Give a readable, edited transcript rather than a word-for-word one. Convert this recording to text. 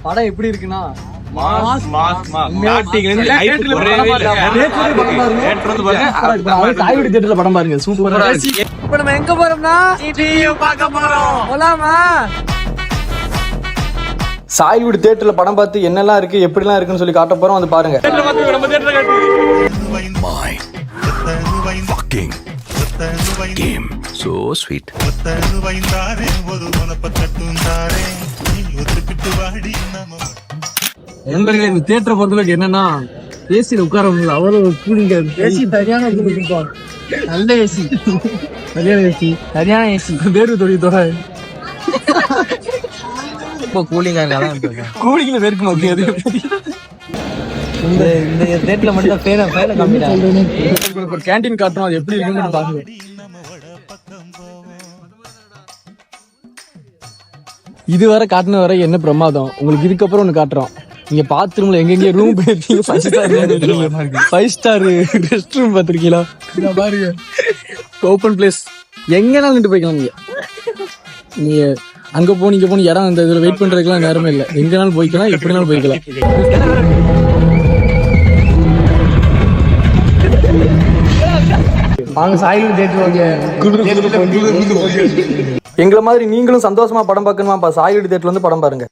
படம் எப்படி இருக்குன்னா சாய்வீடு தியேட்டர்ல படம் பாருங்க சூப்பரா. இப்ப நம்ம எங்க போறோம்னா போலாமா? சாய்வீடு தியேட்டர்ல படம் பார்த்து என்னெல்லாம் இருக்கு எப்படிலாம் இருக்குன்னு சொல்லி காட்ட போறோம், வந்து பாருங்க. Game so sweet. நண்பர்களே, இந்த தியேட்டரை பொறுத்தவரைக்கும் என்னன்னா ஏசியில உட்கார முடியல, அவ்வளவு கூலிங்க. ஏசி சரியான நல்ல ஏசி, சரியான ஏசி, சரியான ஏசி. வேர்வை தொழில்தோட கூலிங்கா கூலிங்ல வேர்க்கு நோக்கியது. இந்த தேட்டர்ல மட்டும் ஃபேன கம்மி தான். ஒரு கேண்டீன் காட்டுறோம், அது எப்படி இருக்குன்னு பாருங்க. இதுவரை காட்டின வரை என்ன பிரமாதம், உங்களுக்கு இதுக்கப்புறம் ஒண்ணு காட்டுறோம். நீங்க பாத்ரூம்ல எங்கெங்க ரூம் போயிருக்கீங்க, 5 ஸ்டார் ரெஸ்ட் ரூம் பாத்திருக்கீங்களா? பாருங்க, ஓப்பன் பிளேஸ், எங்கனாலும் நின்று போய்க்கலாம். நீங்க அங்க போனீங்க போன இடம் இந்த இதுல வெயிட் பண்றதுக்குலாம் நேரமே இல்லை, எங்கனாலும் போய்க்கலாம், எப்படினாலும் போய்க்கலாம். எங்களை மாதிரி நீங்களும் சந்தோஷமா படம் பார்க்கணுமா? சாய்வீடு தியேட்டர்ல வந்து படம் பாருங்க.